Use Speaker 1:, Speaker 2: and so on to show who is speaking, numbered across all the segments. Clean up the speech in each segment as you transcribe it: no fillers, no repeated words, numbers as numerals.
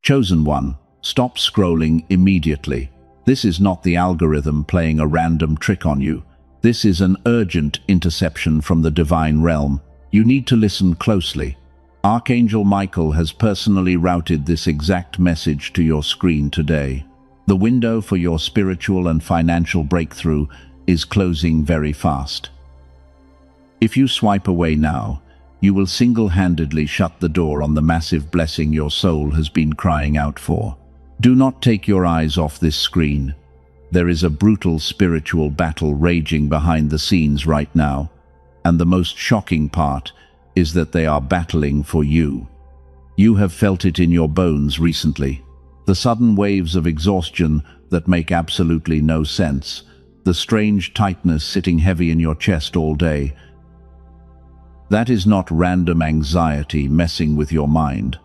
Speaker 1: Chosen one, stop scrolling immediately. This is not the algorithm playing a random trick on you. This is an urgent interception from the divine realm. You need to listen closely. Archangel Michael has personally routed this exact message to your screen today. The window for your spiritual and financial breakthrough is closing very fast. If you swipe away now, you will single-handedly shut the door on the massive blessing your soul has been crying out for. Do not take your eyes off this screen. There is a brutal spiritual battle raging behind the scenes right now, and the most shocking part is that they are battling for you. You have felt it in your bones recently. The sudden waves of exhaustion that make absolutely no sense, the strange tightness sitting heavy in your chest all day. That is not random anxiety messing with your mind.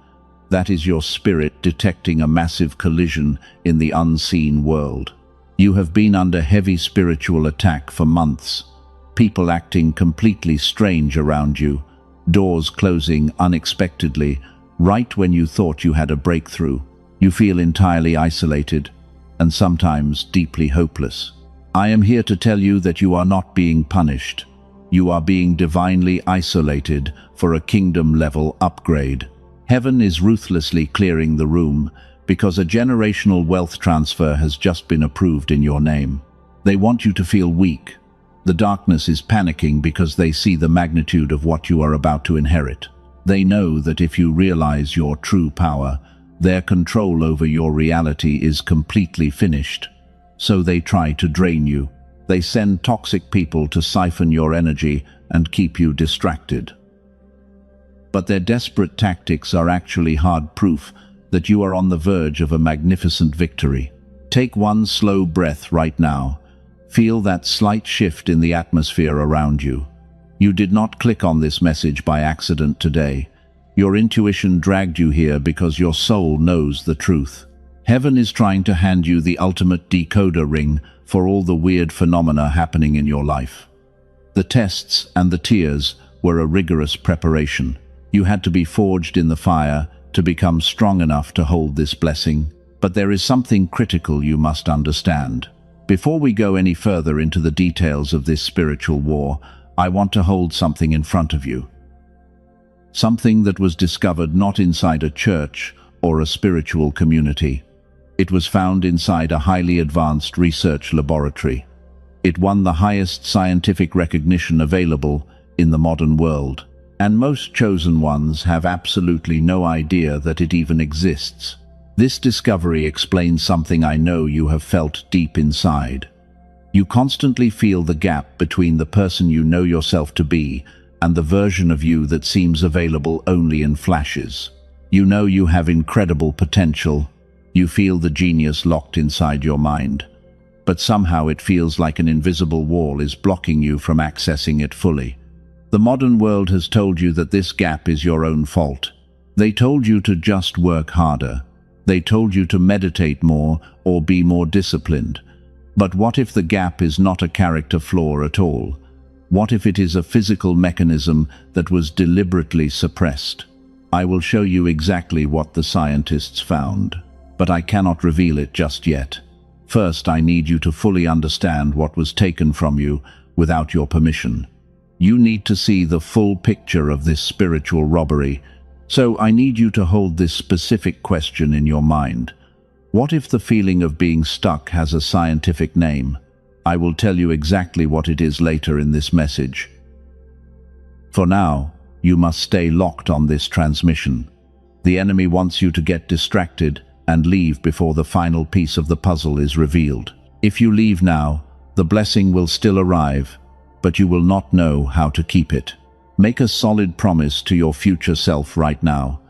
Speaker 1: That is your spirit detecting a massive collision in the unseen world. You have been under heavy spiritual attack for months. People acting completely strange around you, doors closing unexpectedly, right when you thought you had a breakthrough. You feel entirely isolated and sometimes deeply hopeless. I am here to tell you that you are not being punished. You are being divinely isolated for a kingdom-level upgrade. Heaven is ruthlessly clearing the room because a generational wealth transfer has just been approved in your name. They want you to feel weak. The darkness is panicking because they see the magnitude of what you are about to inherit. They know that if you realize your true power, their control over your reality is completely finished. So they try to drain you. They send toxic people to siphon your energy and keep you distracted. But their desperate tactics are actually hard proof that you are on the verge of a magnificent victory. Take one slow breath right now. Feel that slight shift in the atmosphere around you. You did not click on this message by accident today. Your intuition dragged you here because your soul knows the truth. Heaven is trying to hand you the ultimate decoder ring for all the weird phenomena happening in your life. The tests and the tears were a rigorous preparation. You had to be forged in the fire to become strong enough to hold this blessing. But there is something critical you must understand. Before we go any further into the details of this spiritual war, I want to hold something in front of you. Something that was discovered not inside a church or a spiritual community. It was found inside a highly advanced research laboratory. It won the highest scientific recognition available in the modern world, and most chosen ones have absolutely no idea that it even exists. This discovery explains something I know you have felt deep inside. You constantly feel the gap between the person you know yourself to be and the version of you that seems available only in flashes. You know you have incredible potential. You feel the genius locked inside your mind. But somehow it feels like an invisible wall is blocking you from accessing it fully. The modern world has told you that this gap is your own fault. They told you to just work harder. They told you to meditate more or be more disciplined. But what if the gap is not a character flaw at all? What if it is a physical mechanism that was deliberately suppressed? I will show you exactly what the scientists found, but I cannot reveal it just yet. First, I need you to fully understand what was taken from you without your permission. You need to see the full picture of this spiritual robbery. So I need you to hold this specific question in your mind. What if the feeling of being stuck has a scientific name? I will tell you exactly what it is later in this message. For now, you must stay locked on this transmission. The enemy wants you to get distracted and leave before the final piece of the puzzle is revealed. If you leave now, the blessing will still arrive, but you will not know how to keep it. Make a solid promise to your future self right now.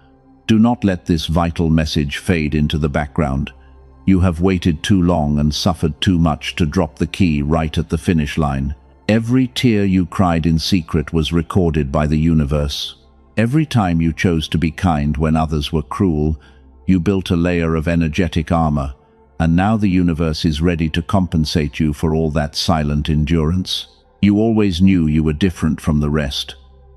Speaker 1: Do not let this vital message fade into the background. You have waited too long and suffered too much to drop the key right at the finish line. Every tear you cried in secret was recorded by the universe. Every time you chose to be kind when others were cruel, you built a layer of energetic armor, and now the universe is ready to compensate you for all that silent endurance. You always knew you were different from the rest.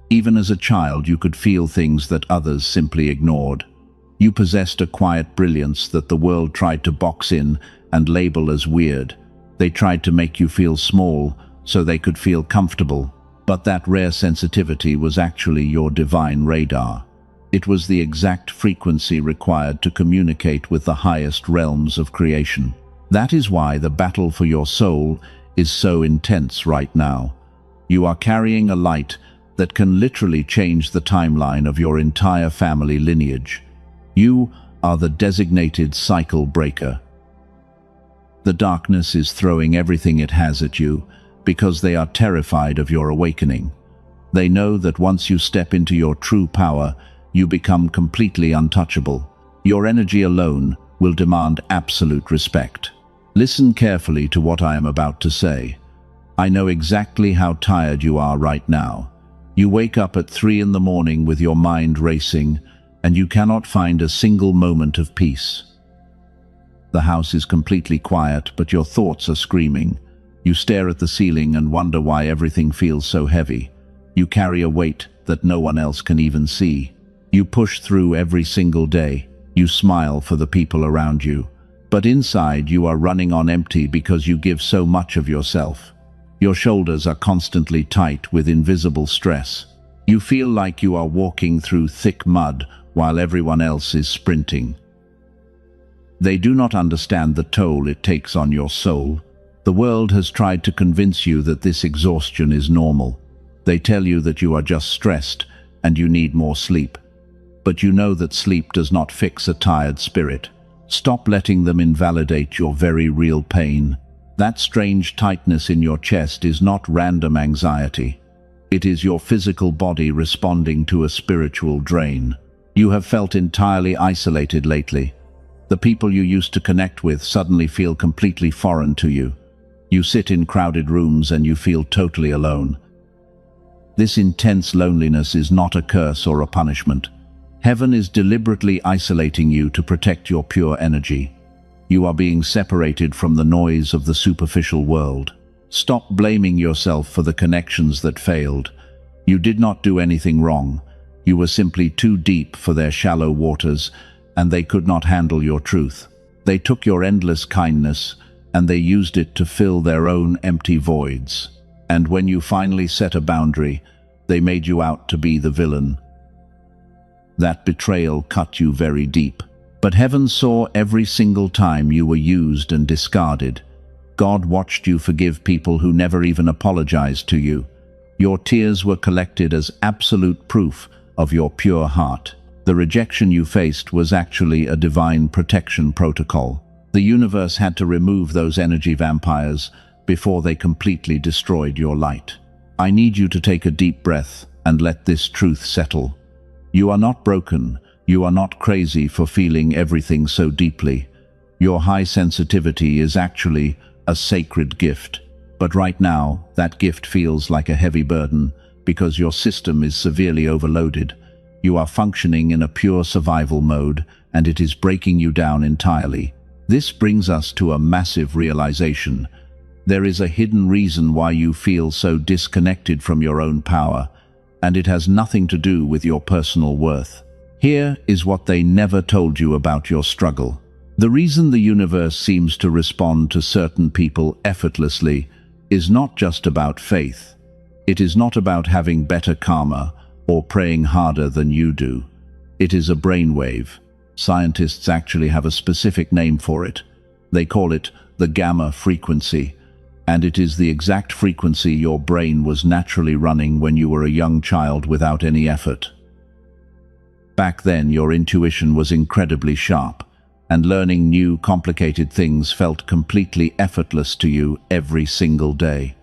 Speaker 1: Even as a child, you could feel things that others simply ignored. You possessed a quiet brilliance that the world tried to box in and label as weird. They tried to make you feel small so they could feel comfortable. But that rare sensitivity was actually your divine radar. It was the exact frequency required to communicate with the highest realms of creation. That is why the battle for your soul is so intense right now. You are carrying a light that can literally change the timeline of your entire family lineage. You are the designated cycle breaker. The darkness is throwing everything it has at you because they are terrified of your awakening. They know that once you step into your true power, you become completely untouchable. Your energy alone will demand absolute respect. Listen carefully to what I am about to say. I know exactly how tired you are right now. You wake up at 3 in the morning with your mind racing, and you cannot find a single moment of peace. The house is completely quiet, but your thoughts are screaming. You stare at the ceiling and wonder why everything feels so heavy. You carry a weight that no one else can even see. You push through every single day. You smile for the people around you. But inside you are running on empty because you give so much of yourself. Your shoulders are constantly tight with invisible stress. You feel like you are walking through thick mud while everyone else is sprinting. They do not understand the toll it takes on your soul. The world has tried to convince you that this exhaustion is normal. They tell you that you are just stressed and you need more sleep. But you know that sleep does not fix a tired spirit. Stop letting them invalidate your very real pain. That strange tightness in your chest is not random anxiety. It is your physical body responding to a spiritual drain. You have felt entirely isolated lately. The people you used to connect with suddenly feel completely foreign to you. You sit in crowded rooms and you feel totally alone. This intense loneliness is not a curse or a punishment. Heaven is deliberately isolating you to protect your pure energy. You are being separated from the noise of the superficial world. Stop blaming yourself for the connections that failed. You did not do anything wrong. You were simply too deep for their shallow waters, and they could not handle your truth. They took your endless kindness, and they used it to fill their own empty voids. And when you finally set a boundary, they made you out to be the villain. That betrayal cut you very deep. But heaven saw every single time you were used and discarded. God watched you forgive people who never even apologized to you. Your tears were collected as absolute proof of your pure heart. The rejection you faced was actually a divine protection protocol. The universe had to remove those energy vampires before they completely destroyed your light. I need you to take a deep breath and let this truth settle. You are not broken. You are not crazy for feeling everything so deeply. Your high sensitivity is actually a sacred gift. But right now, that gift feels like a heavy burden because your system is severely overloaded. You are functioning in a pure survival mode, and it is breaking you down entirely. This brings us to a massive realization. There is a hidden reason why you feel so disconnected from your own power, and it has nothing to do with your personal worth. Here is what they never told you about your struggle. The reason the universe seems to respond to certain people effortlessly is not just about faith. It is not about having better karma or praying harder than you do. It is a brainwave. Scientists actually have a specific name for it. They call it the gamma frequency, and it is the exact frequency your brain was naturally running when you were a young child without any effort. Back then, your intuition was incredibly sharp, and learning new, complicated things felt completely effortless to you every single day.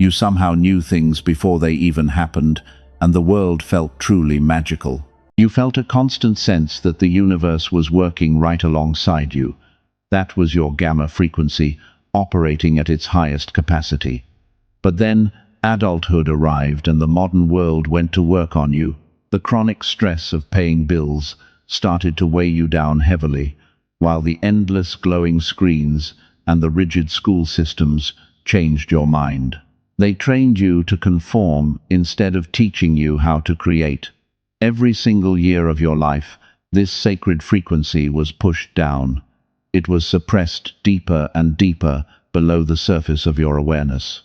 Speaker 1: You somehow knew things before they even happened, and the world felt truly magical. You felt a constant sense that the universe was working right alongside you. That was your gamma frequency, operating at its highest capacity. But then, adulthood arrived and the modern world went to work on you. The chronic stress of paying bills started to weigh you down heavily, while the endless glowing screens and the rigid school systems changed your mind. They trained you to conform instead of teaching you how to create. Every single year of your life This sacred frequency was pushed down. It was suppressed deeper and deeper below the surface of your awareness.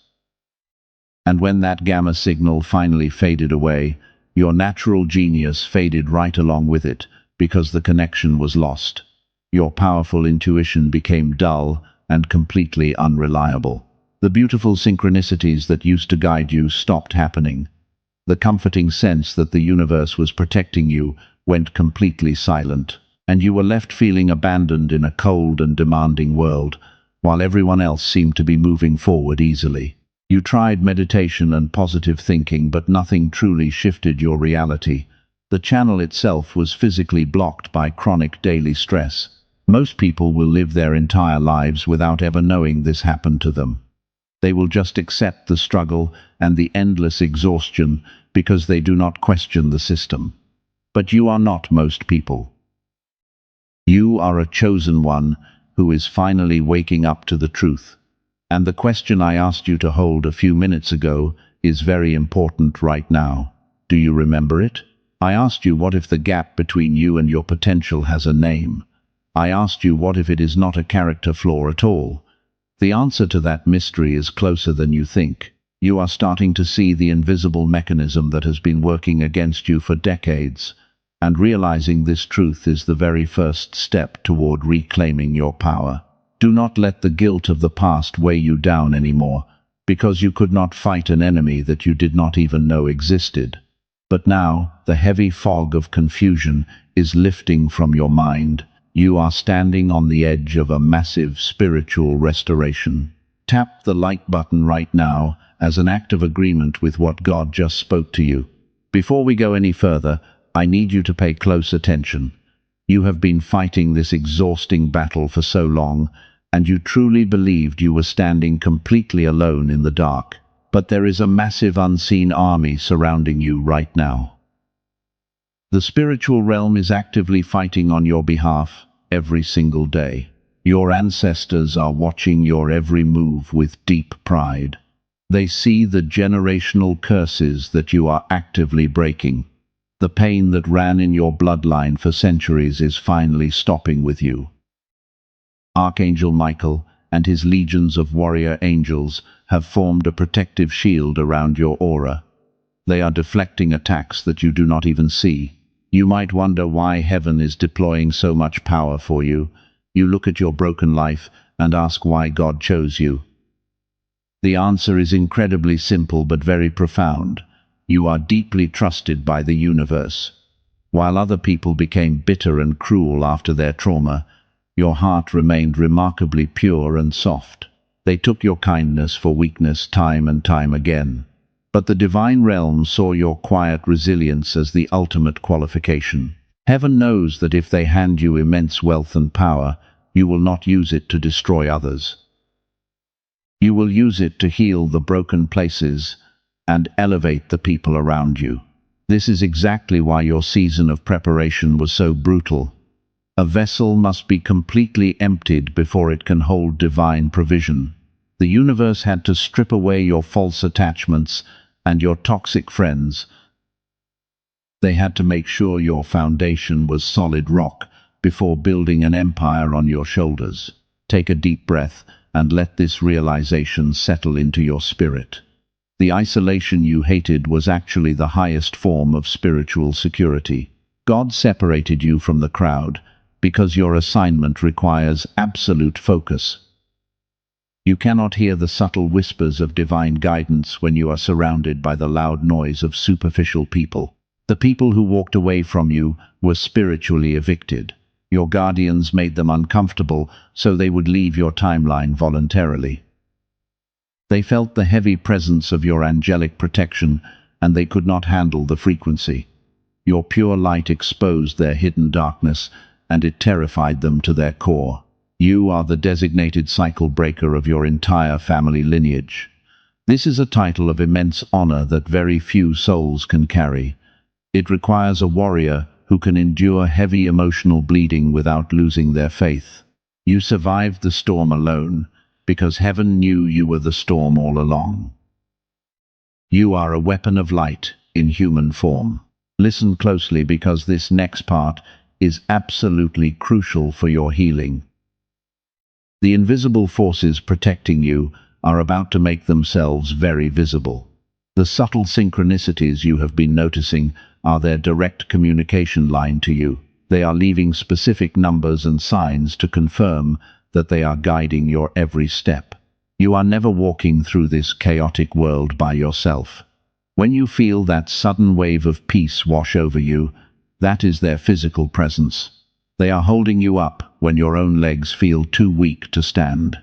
Speaker 1: And when that gamma signal finally faded away, your natural genius faded right along with it, because the connection was lost. Your powerful intuition became dull and completely unreliable. The beautiful synchronicities that used to guide you stopped happening. The comforting sense that the universe was protecting you went completely silent, and you were left feeling abandoned in a cold and demanding world, while everyone else seemed to be moving forward easily. You tried meditation and positive thinking, but nothing truly shifted your reality. The channel itself was physically blocked by chronic daily stress. Most people will live their entire lives without ever knowing this happened to them. They will just accept the struggle and the endless exhaustion because they do not question the system. But you are not most people. You are a chosen one who is finally waking up to the truth. And the question I asked you to hold a few minutes ago is very important right now. Do you remember it? I asked you, what if the gap between you and your potential has a name? I asked you, what if it is not a character flaw at all? The answer to that mystery is closer than you think. You are starting to see the invisible mechanism that has been working against you for decades, and realizing this truth is the very first step toward reclaiming your power. Do not let the guilt of the past weigh you down anymore, because you could not fight an enemy that you did not even know existed. But now, the heavy fog of confusion is lifting from your mind. You are standing on the edge of a massive spiritual restoration. Tap the like button right now as an act of agreement with what God just spoke to you. Before we go any further, I need you to pay close attention. You have been fighting this exhausting battle for so long, and you truly believed you were standing completely alone in the dark. But there is a massive unseen army surrounding you right now. The spiritual realm is actively fighting on your behalf every single day. Your ancestors are watching your every move with deep pride. They see the generational curses that you are actively breaking. The pain that ran in your bloodline for centuries is finally stopping with you. Archangel Michael and his legions of warrior angels have formed a protective shield around your aura. They are deflecting attacks that you do not even see. You might wonder why heaven is deploying so much power for you. You look at your broken life and ask why God chose you. The answer is incredibly simple but very profound. You are deeply trusted by the universe. While other people became bitter and cruel after their trauma, your heart remained remarkably pure and soft. They took your kindness for weakness time and time again. But the divine realm saw your quiet resilience as the ultimate qualification. Heaven knows that if they hand you immense wealth and power, you will not use it to destroy others. You will use it to heal the broken places and elevate the people around you. This is exactly why your season of preparation was so brutal. A vessel must be completely emptied before it can hold divine provision. The universe had to strip away your false attachments and your toxic friends. They had to make sure your foundation was solid rock before building an empire on your shoulders. Take a deep breath and let this realization settle into your spirit. The isolation you hated was actually the highest form of spiritual security. God separated you from the crowd because your assignment requires absolute focus. You cannot hear the subtle whispers of divine guidance when you are surrounded by the loud noise of superficial people. The people who walked away from you were spiritually evicted. Your guardians made them uncomfortable, so they would leave your timeline voluntarily. They felt the heavy presence of your angelic protection, and they could not handle the frequency. Your pure light exposed their hidden darkness, and it terrified them to their core. You are the designated cycle breaker of your entire family lineage. This is a title of immense honor that very few souls can carry. It requires a warrior who can endure heavy emotional bleeding without losing their faith. You survived the storm alone, because heaven knew you were the storm all along. You are a weapon of light in human form. Listen closely, because this next part is absolutely crucial for your healing. The invisible forces protecting you are about to make themselves very visible. The subtle synchronicities you have been noticing are their direct communication line to you. They are leaving specific numbers and signs to confirm that they are guiding your every step. You are never walking through this chaotic world by yourself. When you feel that sudden wave of peace wash over you, that is their physical presence. They are holding you up when your own legs feel too weak to stand.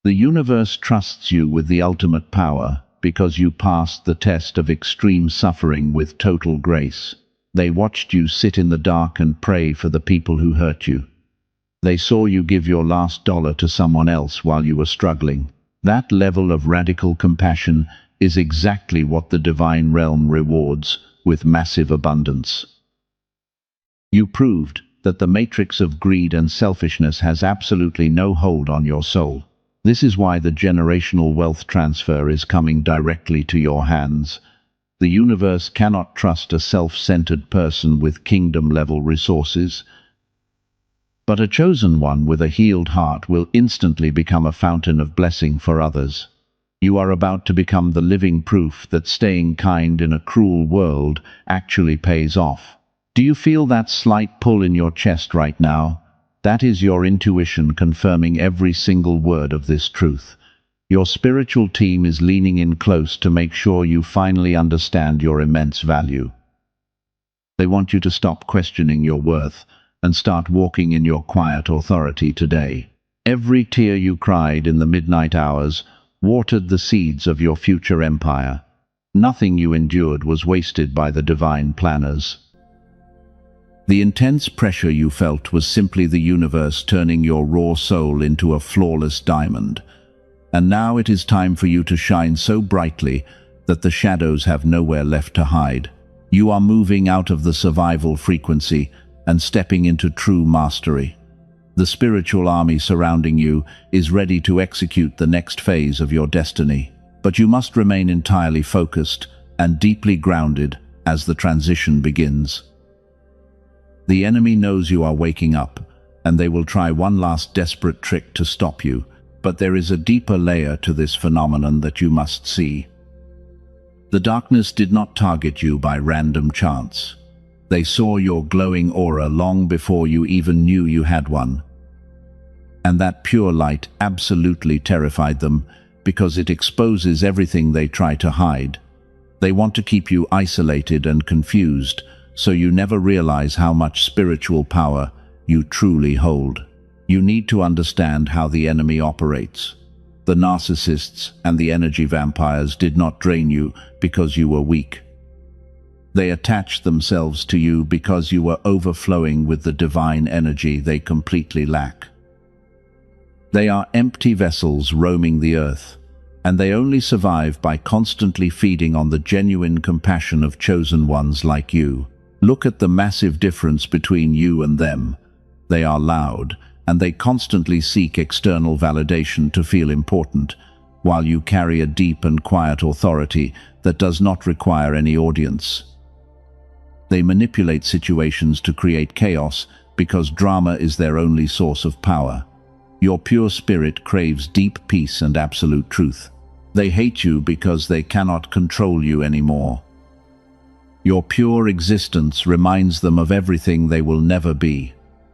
Speaker 1: The universe trusts you with the ultimate power because you passed the test of extreme suffering with total grace. They watched you sit in the dark and pray for the people who hurt you. They saw you give your last dollar to someone else while you were struggling. That level of radical compassion is exactly what the divine realm rewards with massive abundance. You proved that the matrix of greed and selfishness has absolutely no hold on your soul. This is why the generational wealth transfer is coming directly to your hands. The universe cannot trust a self-centered person with kingdom-level resources, but a chosen one with a healed heart will instantly become a fountain of blessing for others. You are about to become the living proof that staying kind in a cruel world actually pays off. Do you feel that slight pull in your chest right now? That is your intuition confirming every single word of this truth. Your spiritual team is leaning in close to make sure you finally understand your immense value. They want you to stop questioning your worth and start walking in your quiet authority today. Every tear you cried in the midnight hours watered the seeds of your future empire. Nothing you endured was wasted by the divine planners. The intense pressure you felt was simply the universe turning your raw soul into a flawless diamond. And now it is time for you to shine so brightly that the shadows have nowhere left to hide. You are moving out of the survival frequency and stepping into true mastery. The spiritual army surrounding you is ready to execute the next phase of your destiny. But you must remain entirely focused and deeply grounded as the transition begins. The enemy knows you are waking up, and they will try one last desperate trick to stop you. But there is a deeper layer to this phenomenon that you must see. The darkness did not target you by random chance. They saw your glowing aura long before you even knew you had one. And that pure light absolutely terrified them because it exposes everything they try to hide. They want to keep you isolated and confused, so you never realize how much spiritual power you truly hold. You need to understand how the enemy operates. The narcissists and the energy vampires did not drain you because you were weak. They attached themselves to you because you were overflowing with the divine energy they completely lack. They are empty vessels roaming the earth, and they only survive by constantly feeding on the genuine compassion of chosen ones like you. Look at the massive difference between you and them. They are loud, and they constantly seek external validation to feel important, while you carry a deep and quiet authority that does not require any audience. They manipulate situations to create chaos because drama is their only source of power. Your pure spirit craves deep peace and absolute truth. They hate you because they cannot control you anymore. Your pure existence reminds them of everything they will never be.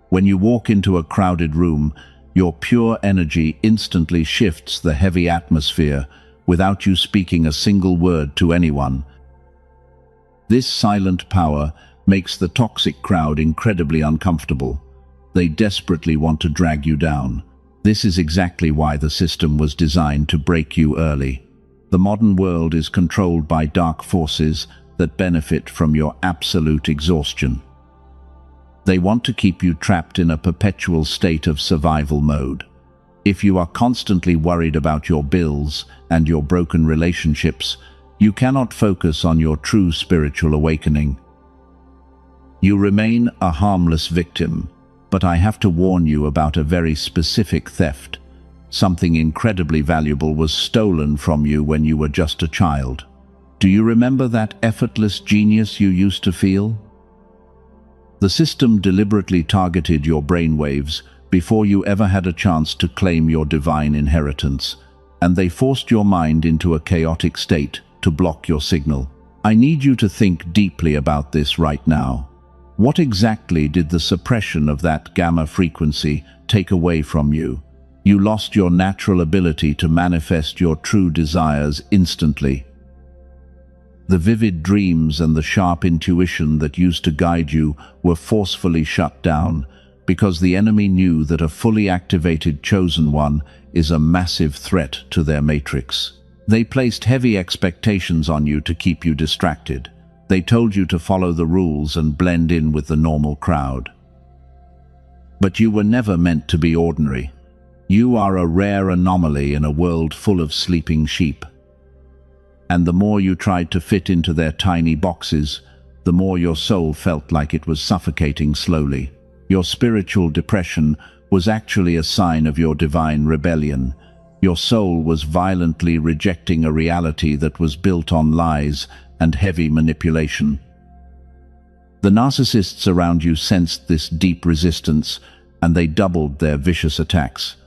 Speaker 1: When you walk into a crowded room, your pure energy instantly shifts the heavy atmosphere without you speaking a single word to anyone. This silent power makes the toxic crowd incredibly uncomfortable. They desperately want to drag you down. This is exactly why the system was designed to break you early. The modern world is controlled by dark forces that benefit from your absolute exhaustion. They want to keep you trapped in a perpetual state of survival mode. If you are constantly worried about your bills and your broken relationships, you cannot focus on your true spiritual awakening. You remain a harmless victim, but I have to warn you about a very specific theft. Something incredibly valuable was stolen from you when you were just a child. Do you remember that effortless genius you used to feel? The system deliberately targeted your brainwaves before you ever had a chance to claim your divine inheritance, and they forced your mind into a chaotic state to block your signal. I need you to think deeply about this right now. What exactly did the suppression of that gamma frequency take away from you? You lost your natural ability to manifest your true desires instantly. The vivid dreams and the sharp intuition that used to guide you were forcefully shut down because the enemy knew that a fully activated chosen one is a massive threat to their matrix. They placed heavy expectations on you to keep you distracted. They told you to follow the rules and blend in with the normal crowd. But you were never meant to be ordinary. You are a rare anomaly in a world full of sleeping sheep. And the more you tried to fit into their tiny boxes, the more your soul felt like it was suffocating slowly. Your spiritual depression was actually a sign of your divine rebellion. Your soul was violently rejecting a reality that was built on lies and heavy manipulation. The narcissists around you sensed this deep resistance, and they doubled their vicious attacks.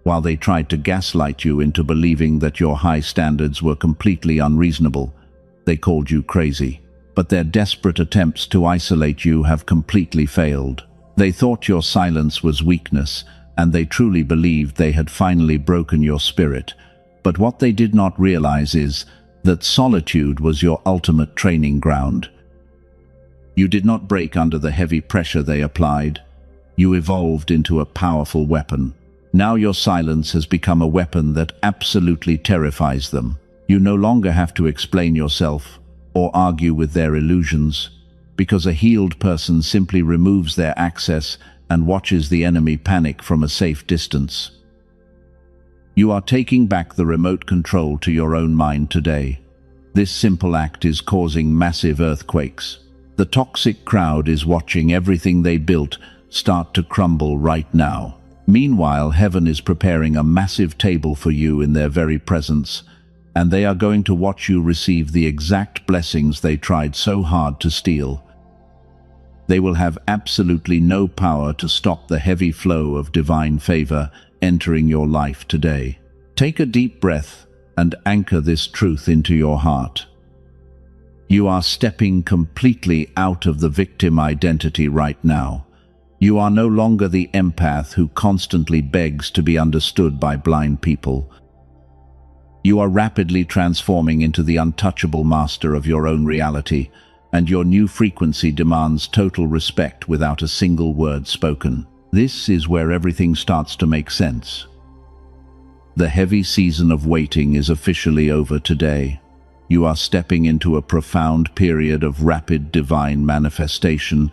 Speaker 1: While they tried to gaslight you into believing that your high standards were completely unreasonable, they called you crazy. But their desperate attempts to isolate you have completely failed. They thought your silence was weakness, and they truly believed they had finally broken your spirit. But what they did not realize is that solitude was your ultimate training ground. You did not break under the heavy pressure they applied. You evolved into a powerful weapon. Now your silence has become a weapon that absolutely terrifies them. You no longer have to explain yourself or argue with their illusions, because a healed person simply removes their access and watches the enemy panic from a safe distance. You are taking back the remote control to your own mind today. This simple act is causing massive earthquakes. The toxic crowd is watching everything they built start to crumble right now. Meanwhile, heaven is preparing a massive table for you in their very presence, and they are going to watch you receive the exact blessings they tried so hard to steal. They will have absolutely no power to stop the heavy flow of divine favor entering your life today. Take a deep breath and anchor this truth into your heart. You are stepping completely out of the victim identity right now. You are no longer the empath who constantly begs to be understood by blind people. You are rapidly transforming into the untouchable master of your own reality, and your new frequency demands total respect without a single word spoken. This is where everything starts to make sense. The heavy season of waiting is officially over today. You are stepping into a profound period of rapid divine manifestation,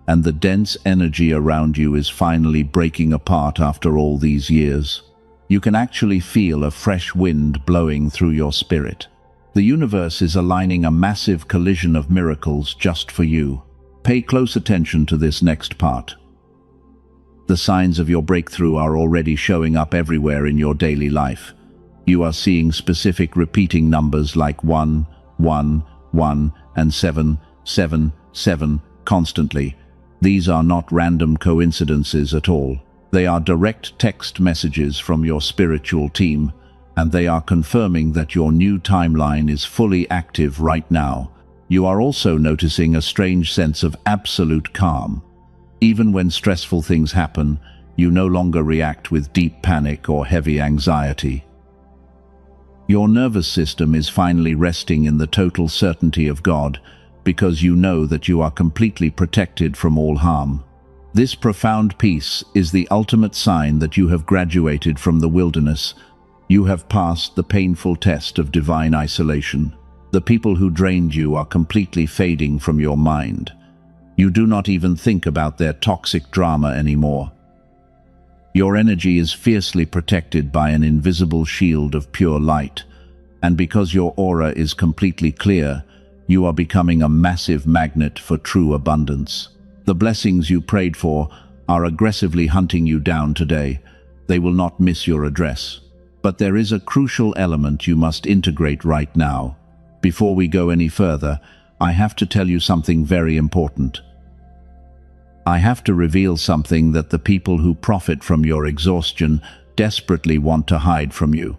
Speaker 1: and the dense energy around you is finally breaking apart after all these years. You can actually feel a fresh wind blowing through your spirit. The universe is aligning a massive collision of miracles just for you. Pay close attention to this next part. The signs of your breakthrough are already showing up everywhere in your daily life. You are seeing specific repeating numbers like 1, 1, 1, and 7, 7, 7 constantly. These are not random coincidences at all. They are direct text messages from your spiritual team, and they are confirming that your new timeline is fully active right now. You are also noticing a strange sense of absolute calm. Even when stressful things happen, you no longer react with deep panic or heavy anxiety. Your nervous system is finally resting in the total certainty of God, because you know that you are completely protected from all harm. This profound peace is the ultimate sign that you have graduated from the wilderness. You have passed the painful test of divine isolation. The people who drained you are completely fading from your mind. You do not even think about their toxic drama anymore. Your energy is fiercely protected by an invisible shield of pure light, and because your aura is completely clear, you are becoming a massive magnet for true abundance. The blessings you prayed for are aggressively hunting you down today. They will not miss your address. But there is a crucial element you must integrate right now. Before we go any further, I have to tell you something very important. I have to reveal something that the people who profit from your exhaustion desperately want to hide from you.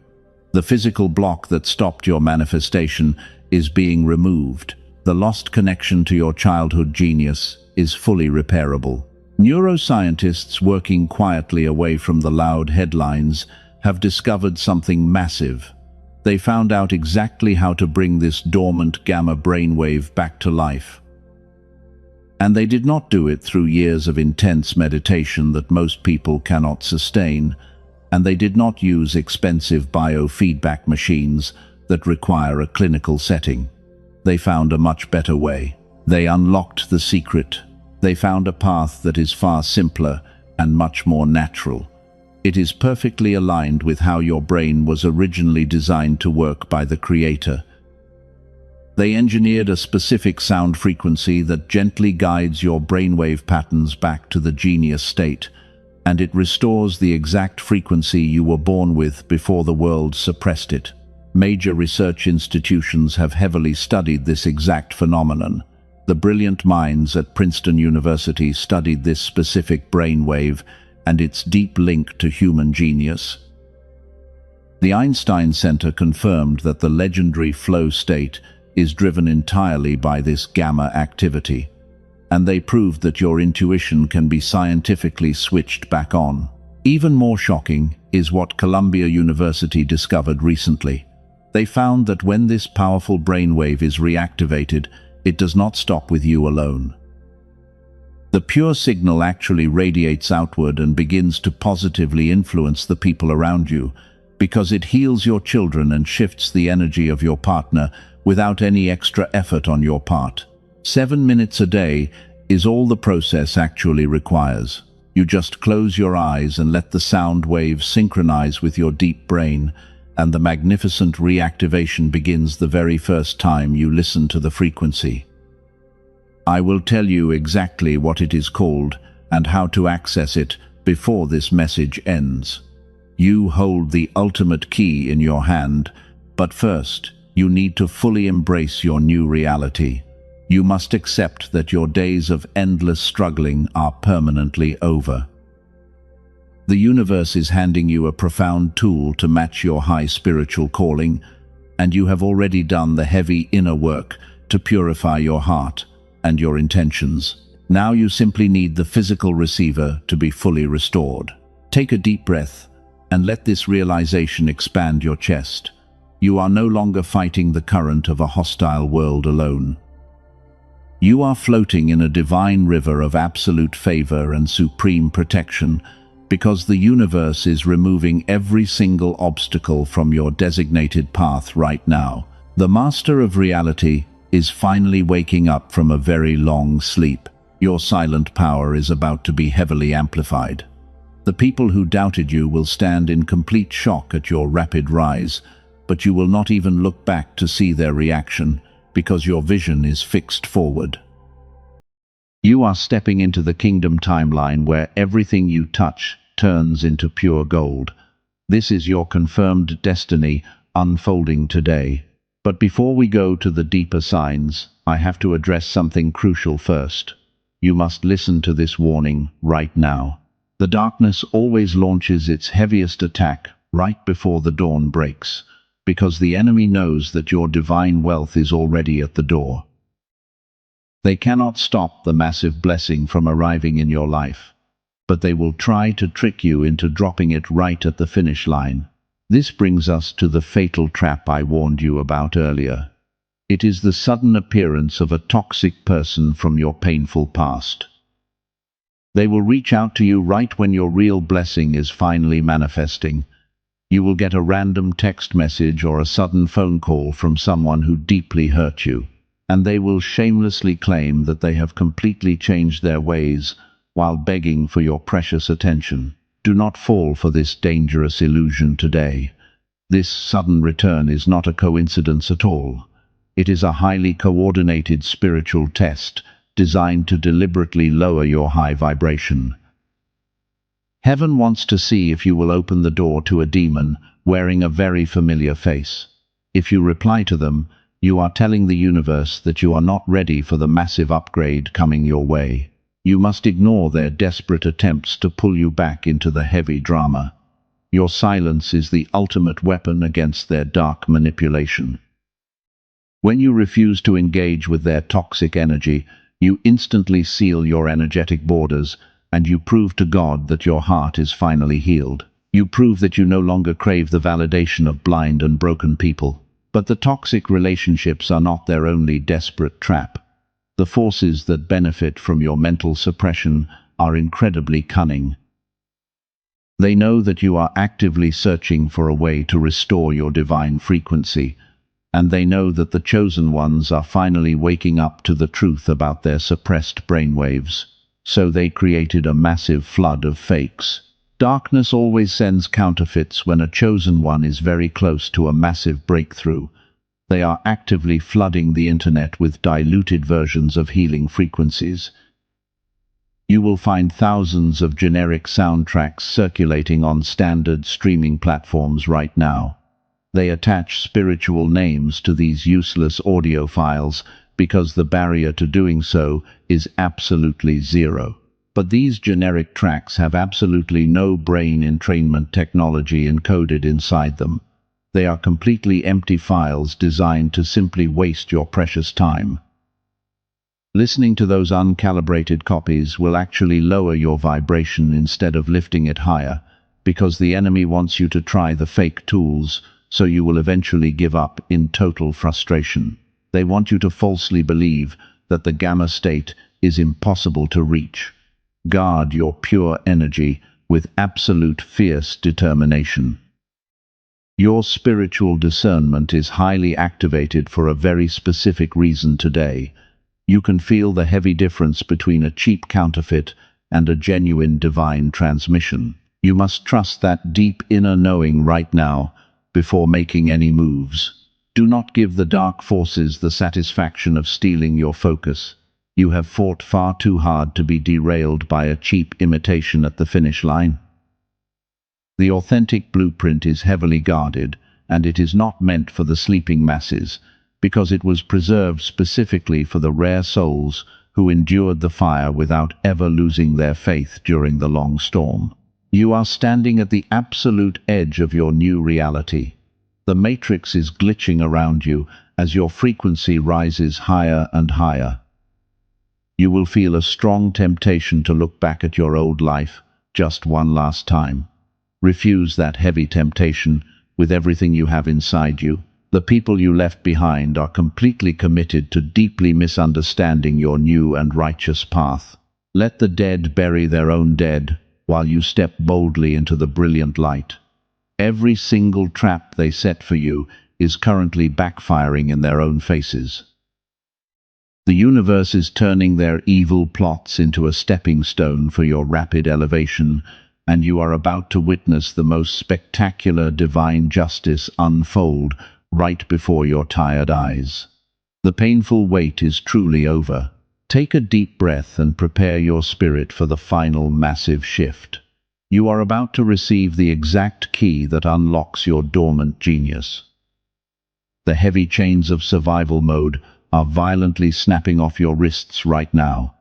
Speaker 1: The physical block that stopped your manifestation is being removed. The lost connection to your childhood genius is fully repairable. Neuroscientists working quietly away from the loud headlines have discovered something massive. They found out exactly how to bring this dormant gamma brainwave back to life. And they did not do it through years of intense meditation that most people cannot sustain, and they did not use expensive biofeedback machines that require a clinical setting. They found a much better way. They unlocked the secret. They found a path that is far simpler and much more natural. It is perfectly aligned with how your brain was originally designed to work by the Creator. They engineered a specific sound frequency that gently guides your brainwave patterns back to the genius state, and it restores the exact frequency you were born with before the world suppressed it. Major research institutions have heavily studied this exact phenomenon. The brilliant minds at Princeton University studied this specific brainwave and its deep link to human genius. The Einstein Center confirmed that the legendary flow state is driven entirely by this gamma activity, and they proved that your intuition can be scientifically switched back on. Even more shocking is what Columbia University discovered recently. They found that when this powerful brainwave is reactivated, it does not stop with you alone. The pure signal actually radiates outward and begins to positively influence the people around you, because it heals your children and shifts the energy of your partner without any extra effort on your part. 7 minutes a day is all the process actually requires. You just close your eyes and let the sound waves synchronize with your deep brain, and the magnificent reactivation begins the very first time you listen to the frequency. I will tell you exactly what it is called and how to access it before this message ends. You hold the ultimate key in your hand, but first, you need to fully embrace your new reality. You must accept that your days of endless struggling are permanently over. The universe is handing you a profound tool to match your high spiritual calling, and you have already done the heavy inner work to purify your heart and your intentions. Now you simply need the physical receiver to be fully restored. Take a deep breath and let this realization expand your chest. You are no longer fighting the current of a hostile world alone. You are floating in a divine river of absolute favor and supreme protection, because the universe is removing every single obstacle from your designated path right now. The master of reality is finally waking up from a very long sleep. Your silent power is about to be heavily amplified. The people who doubted you will stand in complete shock at your rapid rise, but you will not even look back to see their reaction, because your vision is fixed forward. You are stepping into the kingdom timeline where everything you touch turns into pure gold. This is your confirmed destiny unfolding today. But before we go to the deeper signs, I have to address something crucial first. You must listen to this warning right now. The darkness always launches its heaviest attack right before the dawn breaks, because the enemy knows that your divine wealth is already at the door. They cannot stop the massive blessing from arriving in your life, but they will try to trick you into dropping it right at the finish line. This brings us to the fatal trap I warned you about earlier. It is the sudden appearance of a toxic person from your painful past. They will reach out to you right when your real blessing is finally manifesting. You will get a random text message or a sudden phone call from someone who deeply hurt you, and they will shamelessly claim that they have completely changed their ways while begging for your precious attention. Do not fall for this dangerous illusion today. This sudden return is not a coincidence at all. It is a highly coordinated spiritual test designed to deliberately lower your high vibration. Heaven wants to see if you will open the door to a demon wearing a very familiar face. If you reply to them, you are telling the universe that you are not ready for the massive upgrade coming your way. You must ignore their desperate attempts to pull you back into the heavy drama. Your silence is the ultimate weapon against their dark manipulation. When you refuse to engage with their toxic energy, you instantly seal your energetic borders, and you prove to God that your heart is finally healed. You prove that you no longer crave the validation of blind and broken people. But the toxic relationships are not their only desperate trap. The forces that benefit from your mental suppression are incredibly cunning. They know that you are actively searching for a way to restore your divine frequency, and they know that the chosen ones are finally waking up to the truth about their suppressed brainwaves. So they created a massive flood of fakes. Darkness always sends counterfeits when a chosen one is very close to a massive breakthrough. They are actively flooding the internet with diluted versions of healing frequencies. You will find thousands of generic soundtracks circulating on standard streaming platforms right now. They attach spiritual names to these useless audio files because the barrier to doing so is absolutely zero. But these generic tracks have absolutely no brain entrainment technology encoded inside them. They are completely empty files designed to simply waste your precious time. Listening to those uncalibrated copies will actually lower your vibration instead of lifting it higher, because the enemy wants you to try the fake tools, so you will eventually give up in total frustration. They want you to falsely believe that the gamma state is impossible to reach. Guard your pure energy with absolute fierce determination. Your spiritual discernment is highly activated for a very specific reason today. You can feel the heavy difference between a cheap counterfeit and a genuine divine transmission. You must trust that deep inner knowing right now before making any moves. Do not give the dark forces the satisfaction of stealing your focus. You have fought far too hard to be derailed by a cheap imitation at the finish line. The authentic blueprint is heavily guarded, and it is not meant for the sleeping masses, because it was preserved specifically for the rare souls who endured the fire without ever losing their faith during the long storm. You are standing at the absolute edge of your new reality. The matrix is glitching around you as your frequency rises higher and higher. You will feel a strong temptation to look back at your old life just one last time. Refuse that heavy temptation with everything you have inside you. The people you left behind are completely committed to deeply misunderstanding your new and righteous path. Let the dead bury their own dead while you step boldly into the brilliant light. Every single trap they set for you is currently backfiring in their own faces. The universe is turning their evil plots into a stepping stone for your rapid elevation, and you are about to witness the most spectacular divine justice unfold right before your tired eyes. The painful wait is truly over. Take a deep breath and prepare your spirit for the final massive shift. You are about to receive the exact key that unlocks your dormant genius. The heavy chains of survival mode are violently snapping off your wrists right now.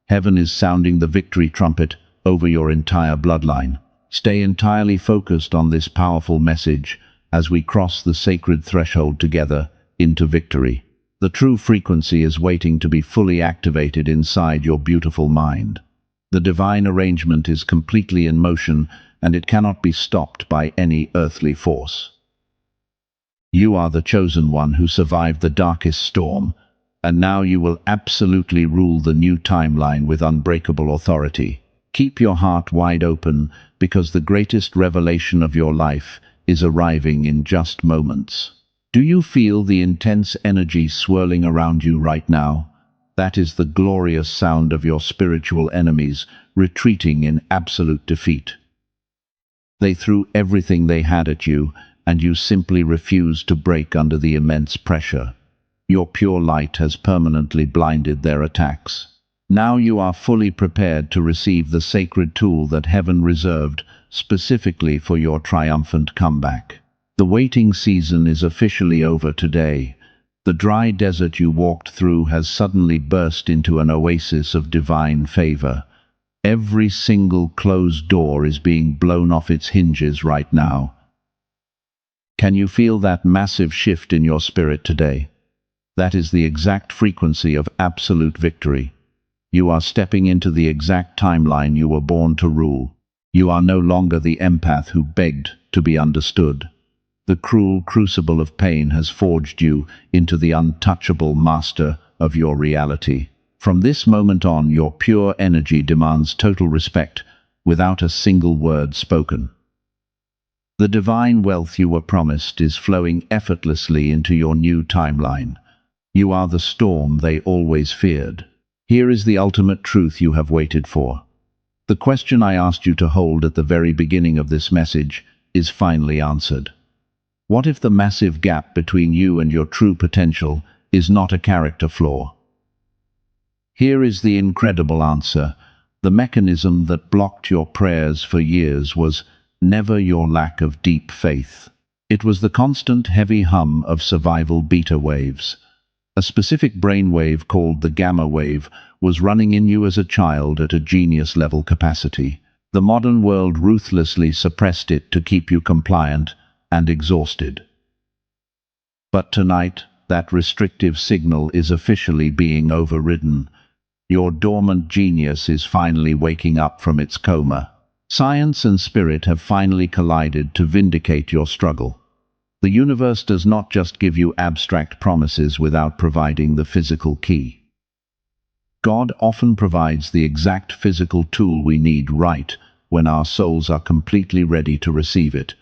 Speaker 1: Heaven is sounding the victory trumpet over your entire bloodline. Stay entirely focused on this powerful message as we cross the sacred threshold together into victory. The true frequency is waiting to be fully activated inside your beautiful mind. The divine arrangement is completely in motion, and it cannot be stopped by any earthly force. You are the chosen one who survived the darkest storm, and now you will absolutely rule the new timeline with unbreakable authority. Keep your heart wide open, because the greatest revelation of your life is arriving in just moments. Do you feel the intense energy swirling around you right now? That is the glorious sound of your spiritual enemies retreating in absolute defeat. They threw everything they had at you, and you simply refused to break under the immense pressure. Your pure light has permanently blinded their attacks. Now you are fully prepared to receive the sacred tool that heaven reserved specifically for your triumphant comeback. The waiting season is officially over today, The dry desert you walked through has suddenly burst into an oasis of divine favor. Every single closed door is being blown off its hinges right now. Can you feel that massive shift in your spirit today? That is the exact frequency of absolute victory. You are stepping into the exact timeline you were born to rule. You are no longer the empath who begged to be understood. The cruel crucible of pain has forged you into the untouchable master of your reality. From this moment on, your pure energy demands total respect, without a single word spoken. The divine wealth you were promised is flowing effortlessly into your new timeline. You are the storm they always feared. Here is the ultimate truth you have waited for. The question I asked you to hold at the very beginning of this message is finally answered. What if the massive gap between you and your true potential is not a character flaw? Here is the incredible answer. The mechanism that blocked your prayers for years was never your lack of deep faith. It was the constant heavy hum of survival beta waves. A specific brainwave called the gamma wave was running in you as a child at a genius-level capacity. The modern world ruthlessly suppressed it to keep you compliant and exhausted. But tonight, that restrictive signal is officially being overridden. Your dormant genius is finally waking up from its coma. Science and spirit have finally collided to vindicate your struggle. The universe does not just give you abstract promises without providing the physical key. God often provides the exact physical tool we need right when our souls are completely ready to receive it.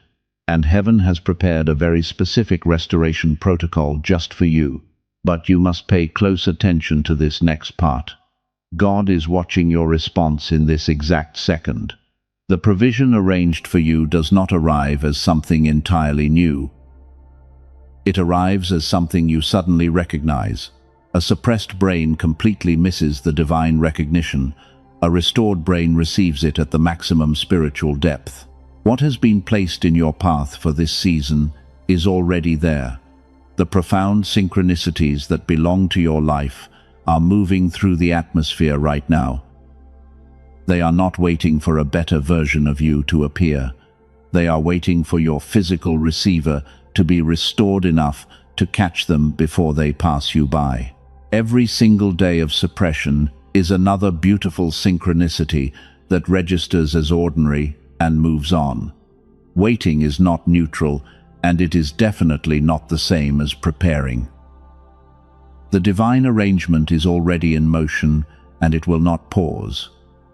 Speaker 1: And heaven has prepared a very specific restoration protocol just for you. But you must pay close attention to this next part. God is watching your response in this exact second. The provision arranged for you does not arrive as something entirely new. It arrives as something you suddenly recognize. A suppressed brain completely misses the divine recognition. A restored brain receives it at the maximum spiritual depth. What has been placed in your path for this season is already there. The profound synchronicities that belong to your life are moving through the atmosphere right now. They are not waiting for a better version of you to appear. They are waiting for your physical receiver to be restored enough to catch them before they pass you by. Every single day of suppression is another beautiful synchronicity that registers as ordinary and moves on. Waiting is not neutral, and it is definitely not the same as preparing. The divine arrangement is already in motion, and it will not pause.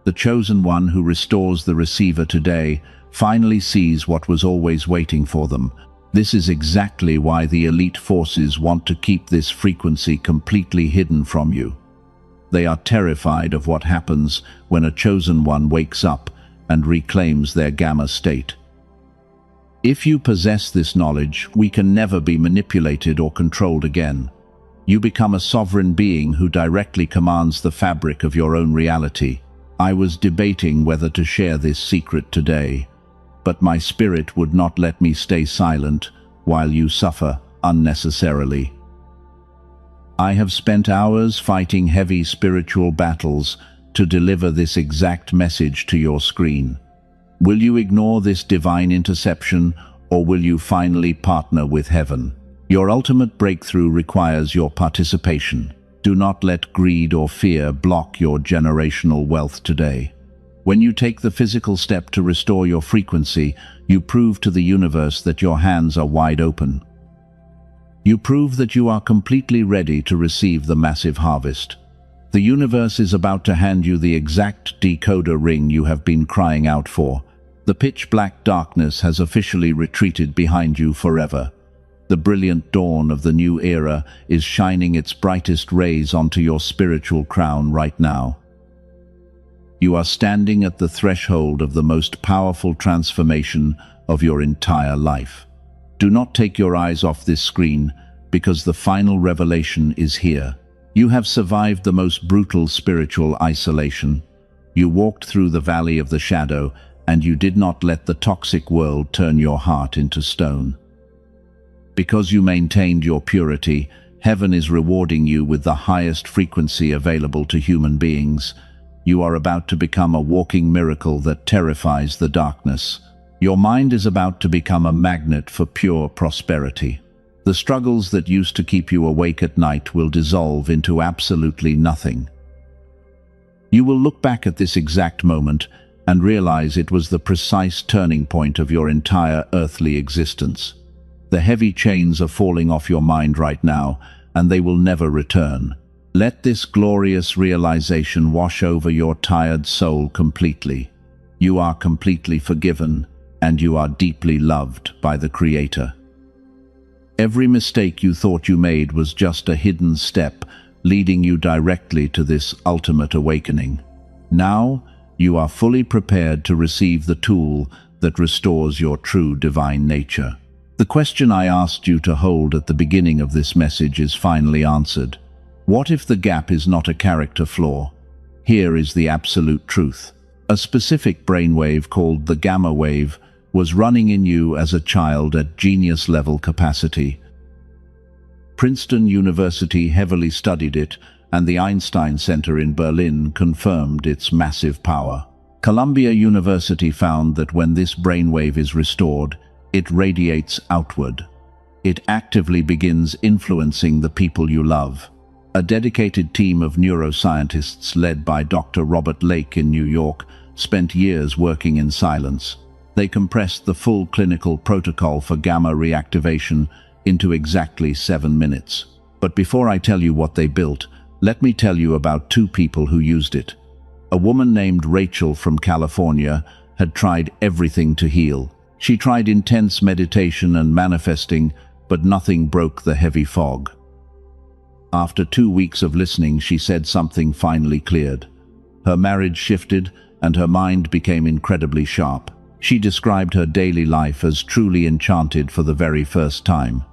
Speaker 1: The chosen one who restores the receiver today finally sees what was always waiting for them. This is exactly why the elite forces want to keep this frequency completely hidden from you. They are terrified of what happens when a chosen one wakes up and reclaims their gamma state. If you possess this knowledge, we can never be manipulated or controlled again. You become a sovereign being who directly commands the fabric of your own reality. I was debating whether to share this secret today, but my spirit would not let me stay silent while you suffer unnecessarily. I have spent hours fighting heavy spiritual battles to deliver this exact message to your screen. Will you ignore this divine interception, or will you finally partner with heaven? Your ultimate breakthrough requires your participation. Do not let greed or fear block your generational wealth today. When you take the physical step to restore your frequency, you prove to the universe that your hands are wide open. You prove that you are completely ready to receive the massive harvest. The universe is about to hand you the exact decoder ring you have been crying out for. The pitch-black darkness has officially retreated behind you forever. The brilliant dawn of the new era is shining its brightest rays onto your spiritual crown right now. You are standing at the threshold of the most powerful transformation of your entire life. Do not take your eyes off this screen, because the final revelation is here. You have survived the most brutal spiritual isolation. You walked through the valley of the shadow, and you did not let the toxic world turn your heart into stone. Because you maintained your purity, Heaven is rewarding you with the highest frequency available to human beings. You are about to become a walking miracle that terrifies the darkness. Your mind is about to become a magnet for pure prosperity. The struggles that used to keep you awake at night will dissolve into absolutely nothing. You will look back at this exact moment and realize it was the precise turning point of your entire earthly existence. The heavy chains are falling off your mind right now, and they will never return. Let this glorious realization wash over your tired soul completely. You are completely forgiven, and you are deeply loved by the Creator. Every mistake you thought you made was just a hidden step, leading you directly to this ultimate awakening. Now, you are fully prepared to receive the tool that restores your true divine nature. The question I asked you to hold at the beginning of this message is finally answered. What if the gap is not a character flaw? Here is the absolute truth. A specific brainwave called the gamma wave was running in you as a child at genius-level capacity. Princeton University heavily studied it, and the Einstein Center in Berlin confirmed its massive power. Columbia University found that when this brainwave is restored, it radiates outward. It actively begins influencing the people you love. A dedicated team of neuroscientists led by Dr. Robert Lake in New York spent years working in silence. They compressed the full clinical protocol for gamma reactivation into exactly 7 minutes. But before I tell you what they built, let me tell you about 2 people who used it. A woman named Rachel from California had tried everything to heal. She tried intense meditation and manifesting, but nothing broke the heavy fog. After 2 weeks of listening, she said something finally cleared. Her marriage shifted, and her mind became incredibly sharp. She described her daily life as truly enchanted for the very first time.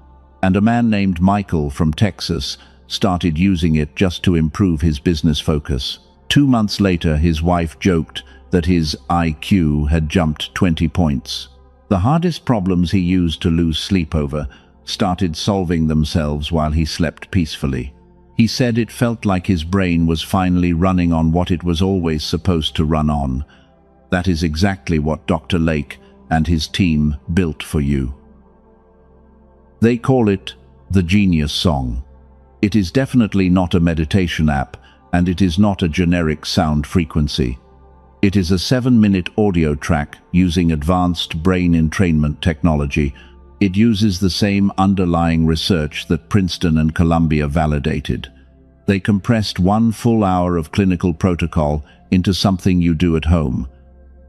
Speaker 1: And a man named Michael from Texas started using it just to improve his business focus. 2 months later, his wife joked that his IQ had jumped 20 points. The hardest problems he used to lose sleep over started solving themselves while he slept peacefully. He said it felt like his brain was finally running on what it was always supposed to run on. That is exactly what Dr. Lake and his team built for you. They call it the Genius Song. It is definitely not a meditation app, and it is not a generic sound frequency. It is a 7-minute audio track using advanced brain entrainment technology. It uses the same underlying research that Princeton and Columbia validated. They compressed 1 full hour of clinical protocol into something you do at home.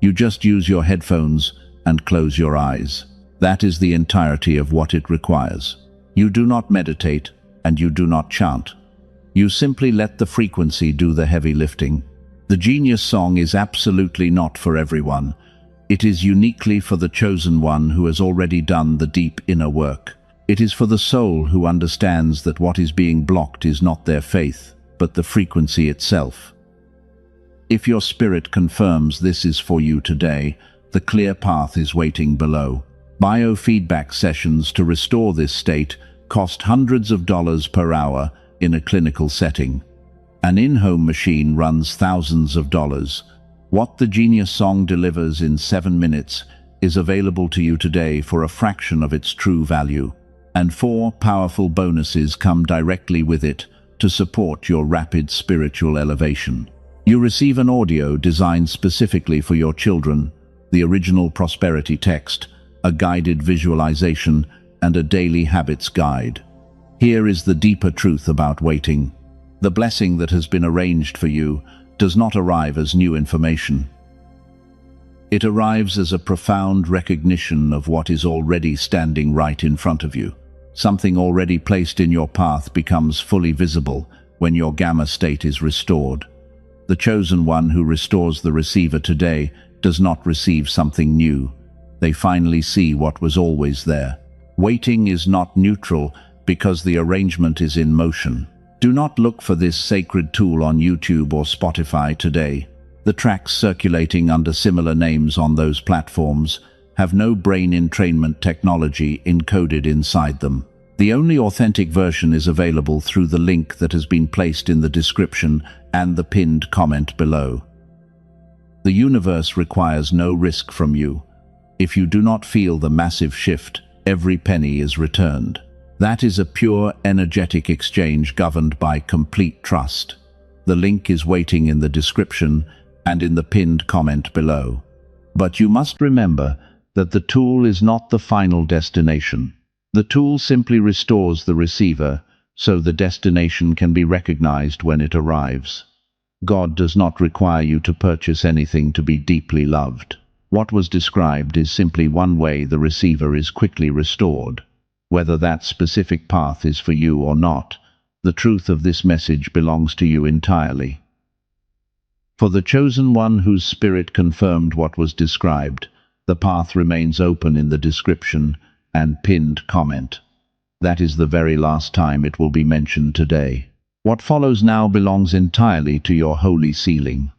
Speaker 1: You just use your headphones and close your eyes. That is the entirety of what it requires. You do not meditate and you do not chant. You simply let the frequency do the heavy lifting. The Genius Song is absolutely not for everyone. It is uniquely for the chosen one who has already done the deep inner work. It is for the soul who understands that what is being blocked is not their faith, but the frequency itself. If your spirit confirms this is for you today, the clear path is waiting below. Biofeedback sessions to restore this state cost hundreds of dollars per hour in a clinical setting. An in-home machine runs thousands of dollars. What the Genius Song delivers in 7 minutes is available to you today for a fraction of its true value. And 4 powerful bonuses come directly with it to support your rapid spiritual elevation. You receive an audio designed specifically for your children, the original prosperity text, a guided visualization, and a daily habits guide. Here is the deeper truth about waiting. The blessing that has been arranged for you does not arrive as new information. It arrives as a profound recognition of what is already standing right in front of you. Something already placed in your path becomes fully visible when your gamma state is restored. The chosen one who restores the receiver today does not receive something new. They finally see what was always there. Waiting is not neutral because the arrangement is in motion. Do not look for this sacred tool on YouTube or Spotify today. The tracks circulating under similar names on those platforms have no brain entrainment technology encoded inside them. The only authentic version is available through the link that has been placed in the description and the pinned comment below. The universe requires no risk from you. If you do not feel the massive shift, every penny is returned. That is a pure, energetic exchange governed by complete trust. The link is waiting in the description and in the pinned comment below. But you must remember that the tool is not the final destination. The tool simply restores the receiver, so the destination can be recognized when it arrives. God does not require you to purchase anything to be deeply loved. What was described is simply one way the receiver is quickly restored. Whether that specific path is for you or not, the truth of this message belongs to you entirely. For the chosen one whose spirit confirmed what was described, the path remains open in the description and pinned comment. That is the very last time it will be mentioned today. What follows now belongs entirely to your holy sealing.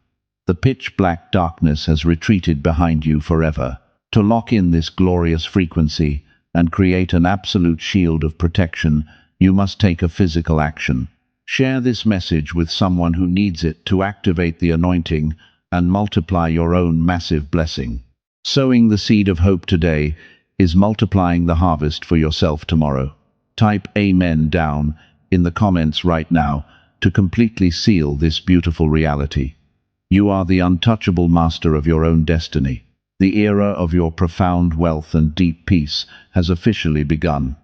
Speaker 1: The pitch-black darkness has retreated behind you forever. To lock in this glorious frequency and create an absolute shield of protection, you must take a physical action. Share this message with someone who needs it to activate the anointing and multiply your own massive blessing. Sowing the seed of hope today is multiplying the harvest for yourself tomorrow. Type Amen down in the comments right now to completely seal this beautiful reality. You are the untouchable master of your own destiny. The era of your profound wealth and deep peace has officially begun.